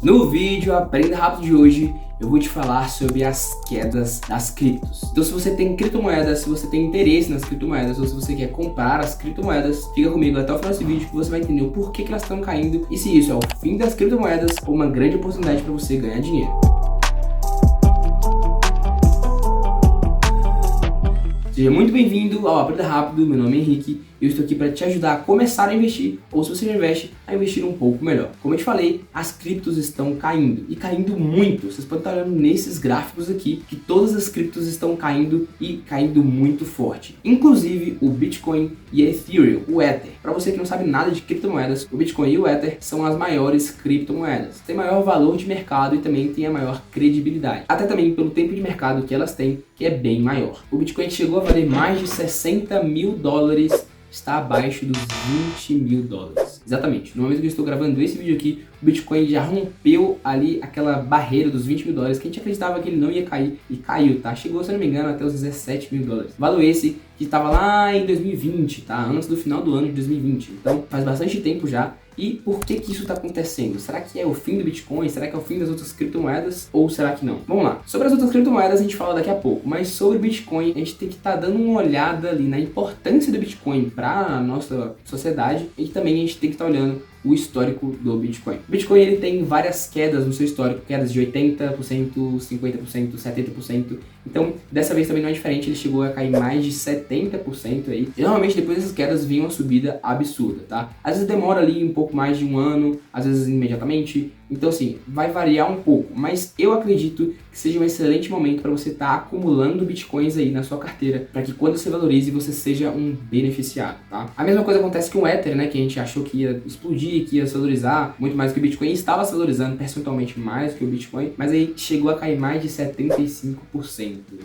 No vídeo Aprenda Rápido de hoje, eu vou te falar sobre as quedas das criptos. Então se você tem criptomoedas, se você tem interesse nas criptomoedas ou se você quer comprar as criptomoedas, fica comigo até o final desse vídeo que você vai entender o porquê que elas estão caindo e se isso é o fim das criptomoedas ou uma grande oportunidade para você ganhar dinheiro. Seja muito bem-vindo ao Aprenda Rápido, meu nome é Henrique e eu estou aqui para te ajudar a começar a investir, ou se você já investe, a investir um pouco melhor. Como eu te falei, as criptos estão caindo, e caindo muito. Vocês podem estar olhando nesses gráficos aqui, que todas as criptos estão caindo e caindo muito forte. Inclusive o Bitcoin e a Ethereum, o Ether. Para você que não sabe nada de criptomoedas, o Bitcoin e o Ether são as maiores criptomoedas. Tem maior valor de mercado e também tem a maior credibilidade. Até também pelo tempo de mercado que elas têm, que é bem maior. O Bitcoin chegou a valer mais de 60 mil dólares, está abaixo dos 20 mil dólares. Exatamente, no momento que eu estou gravando esse vídeo aqui, o Bitcoin já rompeu ali aquela barreira dos 20 mil dólares, que a gente acreditava que ele não ia cair, e caiu, tá? Chegou, se eu não me engano, até os 17 mil dólares. Valor esse que estava lá em 2020, tá? Antes do final do ano de 2020. Então, faz bastante tempo já. E por que isso está acontecendo? Será que é o fim do Bitcoin? Será que é o fim das outras criptomoedas? Ou será que não? Vamos lá. Sobre as outras criptomoedas a gente fala daqui a pouco, mas sobre o Bitcoin a gente tem que estar dando uma olhada ali na importância do Bitcoin para a nossa sociedade e também a gente tem que estar olhando o histórico do Bitcoin. O Bitcoin ele tem várias quedas no seu histórico, quedas de 80%, 50%, 70%. Então, dessa vez também não é diferente, ele chegou a cair mais de 70% aí. E normalmente depois dessas quedas vinha uma subida absurda, tá? Às vezes demora ali um pouco mais de um ano, às vezes imediatamente. Então assim, vai variar um pouco, mas eu acredito que seja um excelente momento para você estar acumulando bitcoins aí na sua carteira, para que quando você valorize você seja um beneficiado, tá? A mesma coisa acontece com o Ether, né, que a gente achou que ia explodir, que ia se valorizar muito mais que o Bitcoin, estava se valorizando percentualmente mais que o Bitcoin, mas aí chegou a cair mais de 75%,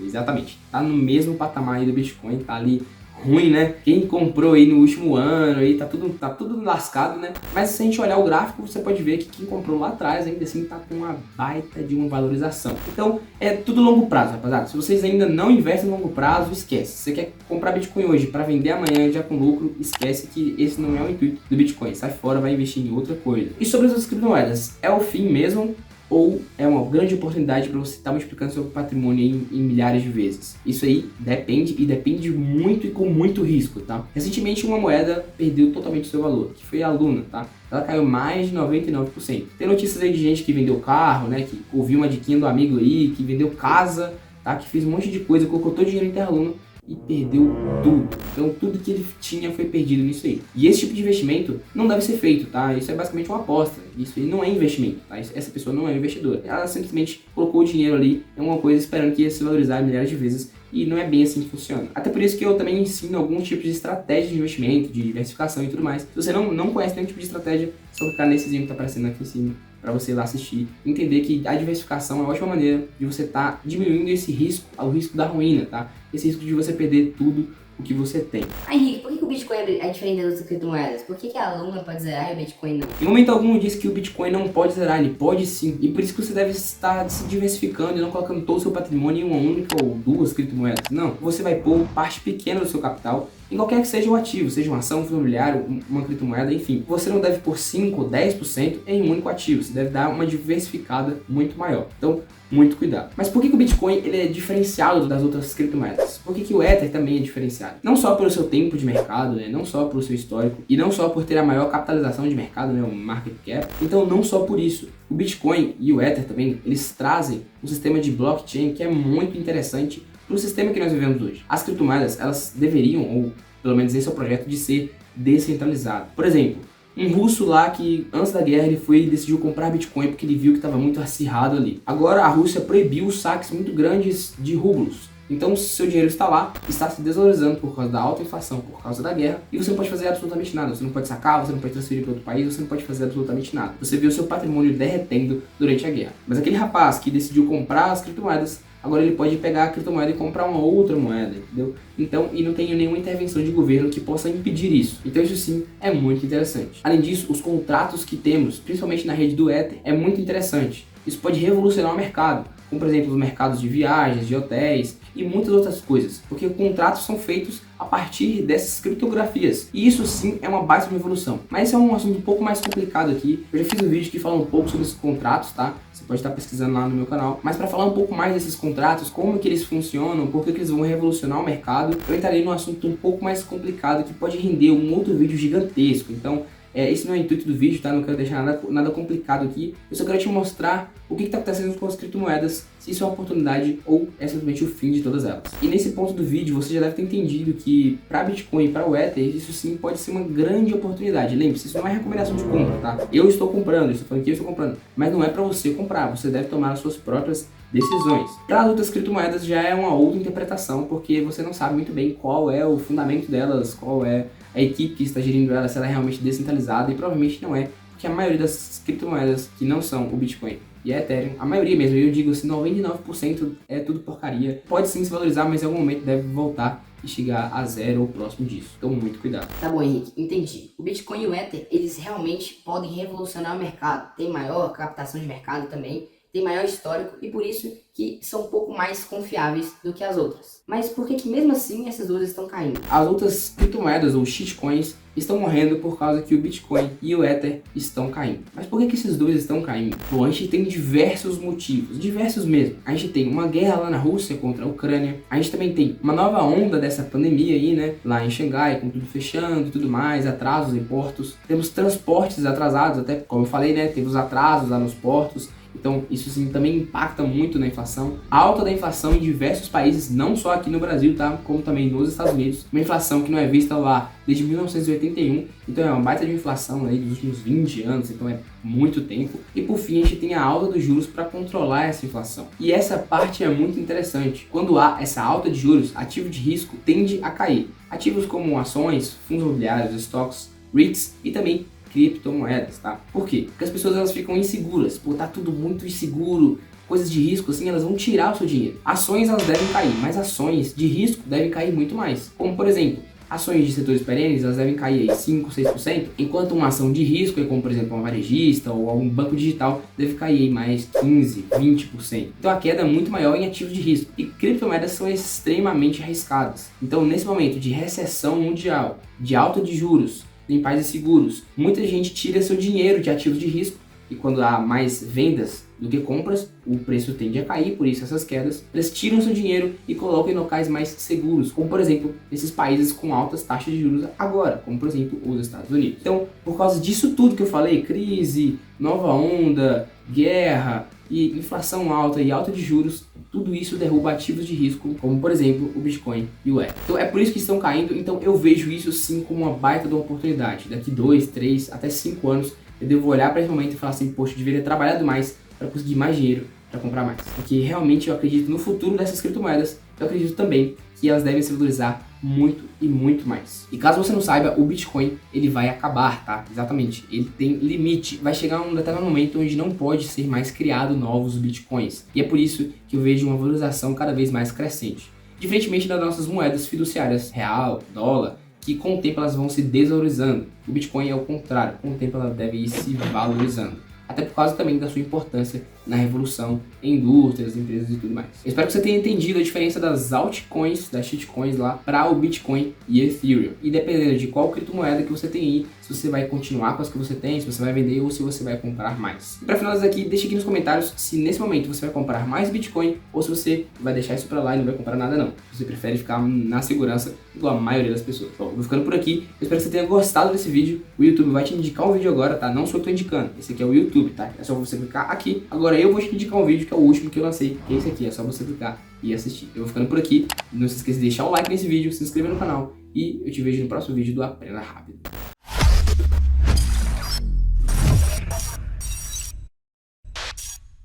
exatamente. Tá no mesmo patamar aí do Bitcoin, tá ali ruim, né? Quem comprou aí no último ano aí tá tudo lascado, né? Mas se a gente olhar o gráfico, você pode ver que quem comprou lá atrás ainda assim tá com uma baita de uma valorização. Então, é tudo longo prazo, rapaziada. Se vocês ainda não investem no longo prazo, esquece. Se você quer comprar Bitcoin hoje para vender amanhã já com lucro, esquece que esse não é o intuito do Bitcoin. Sai fora, vai investir em outra coisa. E sobre as outras criptomoedas, é o fim mesmo? Ou é uma grande oportunidade para você estar multiplicando seu patrimônio em milhares de vezes? Isso aí depende e depende muito e com muito risco, tá? Recentemente uma moeda perdeu totalmente o seu valor, que foi a Luna, tá? Ela caiu mais de 99%. Tem notícias aí de gente que vendeu carro, né? Que ouviu uma diquinha do amigo aí, que vendeu casa, tá? Que fez um monte de coisa, colocou todo o dinheiro em Terra Luna e perdeu tudo. Então tudo que ele tinha foi perdido nisso aí. E esse tipo de investimento não deve ser feito, tá? Isso é basicamente uma aposta. Isso aí não é investimento, tá? Essa pessoa não é investidora. Ela simplesmente colocou o dinheiro ali em uma coisa esperando que ia se valorizar milhares de vezes. E não é bem assim que funciona. Até por isso que eu também ensino algum tipo de estratégia de investimento, de diversificação e tudo mais. Se você não conhece nenhum tipo de estratégia, é só clicar nesse exemplo que tá aparecendo aqui em cima para você ir lá assistir. Entender que a diversificação é uma ótima maneira de você estar diminuindo esse risco, o risco da ruína, tá? Esse risco de você perder tudo o que você tem. Henrique, por que o Bitcoin é diferente das outras criptomoedas? Por que a Luna pode zerar e o Bitcoin não? Em momento algum eu disse que o Bitcoin não pode zerar, ele pode sim. E por isso que você deve estar se diversificando e não colocando todo o seu patrimônio em uma única ou duas criptomoedas. Não, você vai pôr parte pequena do seu capital em qualquer que seja o ativo, seja uma ação, um fundo imobiliário, uma criptomoeda, enfim. Você não deve pôr 5 ou 10% em um único ativo, você deve dar uma diversificada muito maior. Então, muito cuidado. Mas por que o Bitcoin ele é diferenciado das outras criptomoedas? Por que o Ether também é diferenciado? Não só pelo seu tempo de mercado, né? Não só pelo seu histórico, e não só por ter a maior capitalização de mercado, né? O market cap. Então, não só por isso. O Bitcoin e o Ether também, eles trazem um sistema de blockchain que é muito interessante para o sistema que nós vivemos hoje. As criptomoedas, elas deveriam, ou pelo menos esse é o projeto, de ser descentralizado. Por exemplo, um russo lá que antes da guerra ele decidiu comprar Bitcoin porque ele viu que estava muito acirrado ali. Agora a Rússia proibiu os saques muito grandes de rublos. Então seu dinheiro está lá, está se desvalorizando por causa da alta inflação, por causa da guerra, e você não pode fazer absolutamente nada. Você não pode sacar, você não pode transferir para outro país, você não pode fazer absolutamente nada. Você vê o seu patrimônio derretendo durante a guerra. Mas aquele rapaz que decidiu comprar as criptomoedas, agora ele pode pegar a criptomoeda e comprar uma outra moeda, entendeu? Então, e não tem nenhuma intervenção de governo que possa impedir isso. Então isso sim é muito interessante. Além disso, os contratos que temos, principalmente na rede do Ether, é muito interessante. Isso pode revolucionar o mercado. como por exemplo os mercados de viagens, de hotéis e muitas outras coisas, porque contratos são feitos a partir dessas criptografias, e isso sim é uma baita revolução. Mas esse é um assunto um pouco mais complicado aqui. Eu já fiz um vídeo que fala um pouco sobre esses contratos, tá? Você pode estar pesquisando lá no meu canal. Mas para falar um pouco mais desses contratos, como que eles funcionam, por que eles vão revolucionar o mercado, eu entrarei num assunto um pouco mais complicado que pode render um outro vídeo gigantesco. Então, esse não é o intuito do vídeo, tá? Não quero deixar nada complicado aqui. Eu só quero te mostrar o que está acontecendo com as criptomoedas, se isso é uma oportunidade ou é simplesmente o fim de todas elas. E nesse ponto do vídeo, você já deve ter entendido que para Bitcoin e para o Ether, isso sim pode ser uma grande oportunidade. Lembre-se, isso não é recomendação de compra, tá? Eu estou comprando, estou falando que eu estou comprando, mas não é para você comprar, você deve tomar as suas próprias decisões. Para as outras criptomoedas já é uma outra interpretação, porque você não sabe muito bem qual é o fundamento delas, qual é a equipe que está gerindo ela, se ela é realmente descentralizada, e provavelmente não é, porque a maioria das criptomoedas que não são o Bitcoin e a Ethereum, a maioria mesmo, eu digo assim, 99% é tudo porcaria. Pode sim se valorizar, mas em algum momento deve voltar e chegar a zero ou próximo disso. Então muito cuidado. Tá bom, Henrique, entendi. O Bitcoin e o Ether, eles realmente podem revolucionar o mercado. Tem maior captação de mercado também, tem maior histórico e por isso que são um pouco mais confiáveis do que as outras. Mas por que mesmo assim essas duas estão caindo? As outras criptomoedas ou shitcoins estão morrendo por causa que o Bitcoin e o Ether estão caindo. Mas por que esses dois estão caindo? Bom, a gente tem diversos motivos, diversos mesmo. A gente tem uma guerra lá na Rússia contra a Ucrânia. A gente também tem uma nova onda dessa pandemia aí, né? Lá em Xangai, com tudo fechando e tudo mais, atrasos em portos. Temos transportes atrasados, até como eu falei, né? Temos atrasos lá nos portos. Então isso sim também impacta muito na inflação. A alta da inflação em diversos países, não só aqui no Brasil, tá? Como também nos Estados Unidos. Uma inflação que não é vista lá desde 1981. Então é uma baita de inflação aí dos últimos 20 anos, então é muito tempo. E por fim a gente tem a alta dos juros para controlar essa inflação. E essa parte é muito interessante. Quando há essa alta de juros, ativo de risco tende a cair. Ativos como ações, fundos imobiliários, estoques, REITs e também criptomoedas, tá? Por quê? Porque as pessoas elas ficam inseguras, pô, tá tudo muito inseguro, coisas de risco assim, elas vão tirar o seu dinheiro. Ações elas devem cair, mas ações de risco devem cair muito mais. Como por exemplo, ações de setores perenes, elas devem cair aí 5, 6%, enquanto uma ação de risco, como por exemplo uma varejista ou algum banco digital, deve cair aí mais 15, 20%. Então a queda é muito maior em ativos de risco. E criptomoedas são extremamente arriscadas. Então nesse momento de recessão mundial, de alta de juros, em países seguros, muita gente tira seu dinheiro de ativos de risco e quando há mais vendas do que compras, o preço tende a cair, por isso essas quedas. Eles tiram seu dinheiro e colocam em locais mais seguros, como por exemplo, esses países com altas taxas de juros agora, como por exemplo os Estados Unidos. Então, por causa disso tudo que eu falei, crise, nova onda, guerra e inflação alta e alta de juros, tudo isso derruba ativos de risco, como por exemplo o Bitcoin e o Ether. Então é por isso que estão caindo, então eu vejo isso sim como uma baita de uma oportunidade. Daqui 2, 3, até 5 anos, eu devo olhar para esse momento e falar assim, poxa, eu deveria ter trabalhado mais para conseguir mais dinheiro para comprar mais. Porque realmente eu acredito no futuro dessas criptomoedas, eu acredito também que elas devem se valorizar muito e muito mais. E caso você não saiba, o Bitcoin ele vai acabar, tá? Exatamente, ele tem limite. Vai chegar um determinado momento onde não pode ser mais criado novos Bitcoins. E é por isso que eu vejo uma valorização cada vez mais crescente. Diferentemente das nossas moedas fiduciárias, real, dólar, que com o tempo elas vão se desvalorizando. O Bitcoin é o contrário, com o tempo ela deve ir se valorizando. Até por causa também da sua importância na revolução em indústrias, empresas e tudo mais. Eu espero que você tenha entendido a diferença das altcoins, das shitcoins lá, para o Bitcoin e Ethereum. E dependendo de qual criptomoeda que você tem aí, se você vai continuar com as que você tem, se você vai vender ou se você vai comprar mais. E para finalizar aqui, deixa aqui nos comentários se nesse momento você vai comprar mais Bitcoin ou se você vai deixar isso para lá e não vai comprar nada não. Se você prefere ficar na segurança igual a maioria das pessoas. Bom, eu vou ficando por aqui. Eu espero que você tenha gostado desse vídeo. O YouTube vai te indicar um vídeo agora, tá? Não sou eu que tô indicando. Esse aqui é o YouTube, tá? É só você clicar aqui. Agora eu vou te indicar um vídeo que é o último que eu lancei, que é esse aqui. É só você clicar e assistir. Eu vou ficando por aqui. Não se esqueça de deixar o like nesse vídeo, se inscrever no canal e eu te vejo no próximo vídeo do Aprenda Rápido.